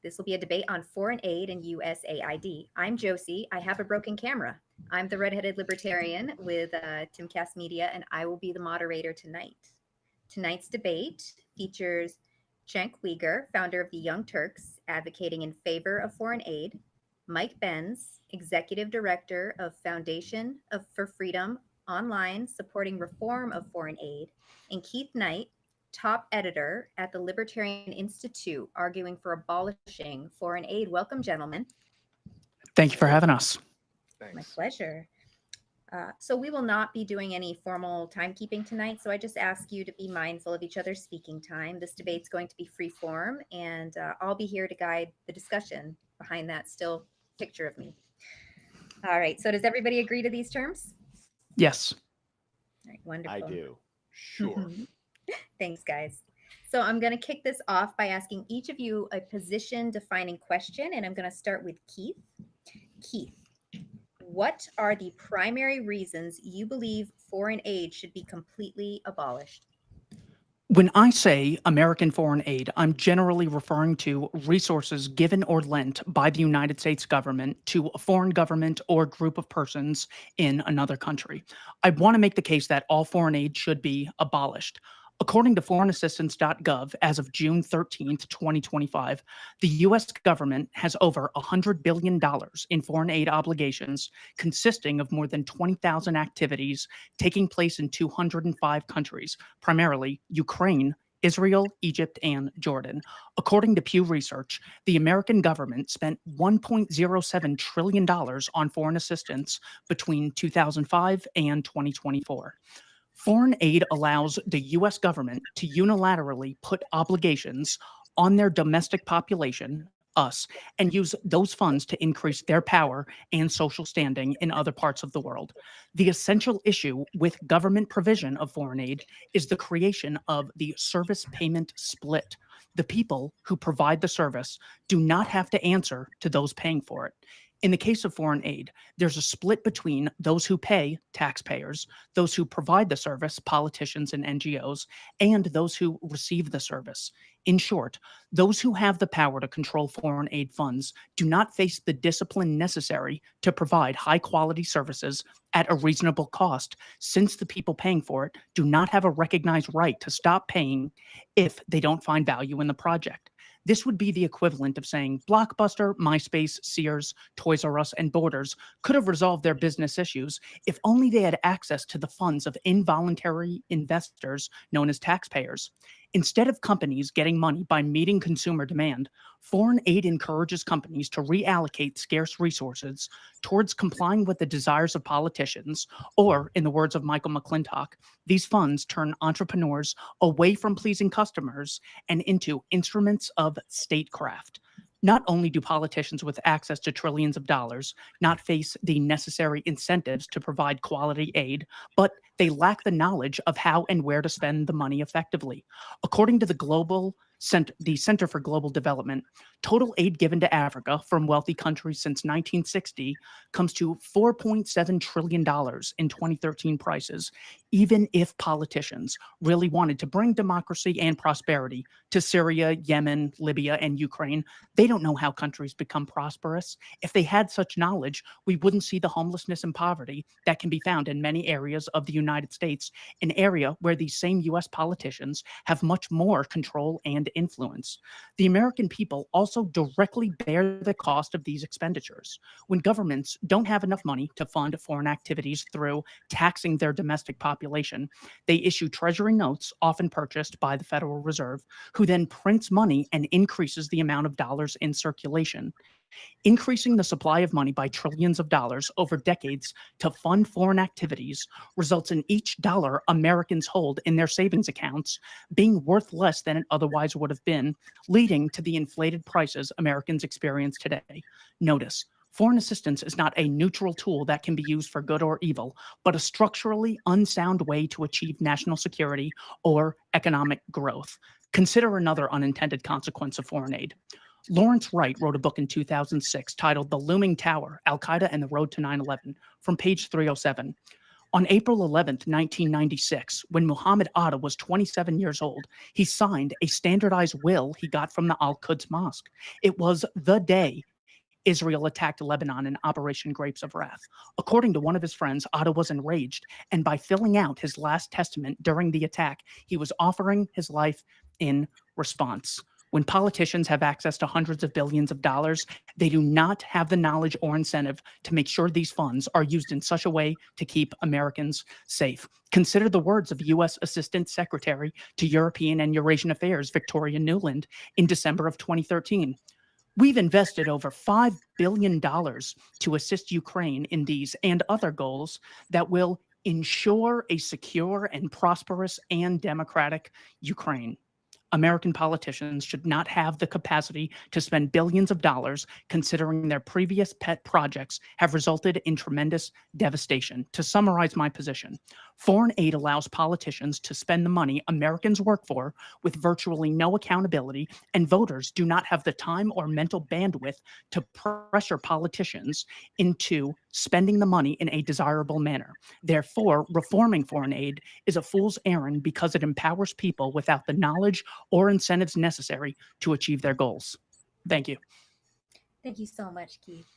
This will be a debate on foreign aid and USAID. I'm Josie. I have a broken camera. I'm the redheaded libertarian with Timcast Media, and I will be the moderator tonight. Tonight's debate features Cenk Uygur, founder of the Young Turks, advocating in favor of foreign aid, Mike Benz, executive director of Foundation for Freedom Online, supporting reform of foreign aid, and Keith Knight, top editor at the Libertarian Institute, arguing for abolishing foreign aid. Welcome, gentlemen. Thank you for having us. Thanks. My pleasure. So we will not be doing any formal timekeeping tonight, so I just ask you to be mindful of each other's speaking time. This debate's going to be free form, and I'll be here to guide the discussion behind that still picture of me. All right, so does everybody agree to these terms? Yes. All right, wonderful. I do. Sure. Thanks, guys. So I'm going to kick this off by asking each of you a position-defining question, and I'm going to start with Keith. Keith, what are the primary reasons you believe foreign aid should be completely abolished? When I say American foreign aid, I'm generally referring to resources given or lent by the United States government to a foreign government or group of persons in another country. I want to make the case that all foreign aid should be abolished. According to foreignassistance.gov, as of June 13th, 2025, the U.S. government has over $100 billion in foreign aid obligations, consisting of more than 20,000 activities taking place in 205 countries, primarily Ukraine, Israel, Egypt, and Jordan. According to Pew Research, the American government spent $1.07 trillion on foreign assistance between 2005 and 2024. Foreign aid allows the U.S. government to unilaterally put obligations on their domestic population, us, and use those funds to increase their power and social standing in other parts of the world. The essential issue with government provision of foreign aid is the creation of the service payment split. The people who provide the service do not have to answer to those paying for it. In the case of foreign aid, there's a split between those who pay, taxpayers, those who provide the service, politicians and NGOs, and those who receive the service. In short, those who have the power to control foreign aid funds do not face the discipline necessary to provide high-quality services at a reasonable cost, since the people paying for it do not have a recognized right to stop paying if they don't find value in the project. This would be the equivalent of saying Blockbuster, MySpace, Sears, Toys R Us, and Borders could have resolved their business issues if only they had access to the funds of involuntary investors known as taxpayers. Instead of companies getting money by meeting consumer demand, foreign aid encourages companies to reallocate scarce resources towards complying with the desires of politicians, or, in the words of Michael McClintock, these funds turn entrepreneurs away from pleasing customers and into instruments of statecraft. Not only do politicians with access to trillions of dollars not face the necessary incentives to provide quality aid, but they lack the knowledge of how and where to spend the money effectively. According to the Center for Global Development, total aid given to Africa from wealthy countries since 1960 comes to $4.7 trillion in 2013 prices, even if politicians really wanted to bring democracy and prosperity to Syria, Yemen, Libya, and Ukraine. They don't know how countries become prosperous. If they had such knowledge, we wouldn't see the homelessness and poverty that can be found in many areas of the United States, an area where these same U.S. politicians have much more control and influence. The American people also directly bear the cost of these expenditures. When governments don't have enough money to fund foreign activities through taxing their domestic population, they issue treasury notes, often purchased by the Federal Reserve, who then prints money and increases the amount of dollars in circulation. Increasing the supply of money by trillions of dollars over decades to fund foreign activities results in each dollar Americans hold in their savings accounts being worth less than it otherwise would have been, leading to the inflated prices Americans experience today. Notice, foreign assistance is not a neutral tool that can be used for good or evil, but a structurally unsound way to achieve national security or economic growth. Consider another unintended consequence of foreign aid. Lawrence Wright wrote a book in 2006 titled The Looming Tower, Al-Qaeda and the Road to 9/11, from page 307. On April 11th, 1996, when Muhammad Atta was 27 years old, he signed a standardized will he got from the Al-Quds Mosque. It was the day Israel attacked Lebanon in Operation Grapes of Wrath. According to one of his friends, Atta was enraged, and by filling out his last testament during the attack, he was offering his life in response. When politicians have access to hundreds of billions of dollars, they do not have the knowledge or incentive to make sure these funds are used in such a way to keep Americans safe. Consider the words of U.S. Assistant Secretary to European and Eurasian Affairs, Victoria Nuland, in December of 2013. We've invested over $5 billion to assist Ukraine in these and other goals that will ensure a secure and prosperous and democratic Ukraine. American politicians should not have the capacity to spend billions of dollars considering their previous pet projects have resulted in tremendous devastation. To summarize my position, foreign aid allows politicians to spend the money Americans work for with virtually no accountability, and voters do not have the time or mental bandwidth to pressure politicians into spending the money in a desirable manner. Therefore, reforming foreign aid is a fool's errand because it empowers people without the knowledge or incentives necessary to achieve their goals. Thank you. Thank you so much, Keith.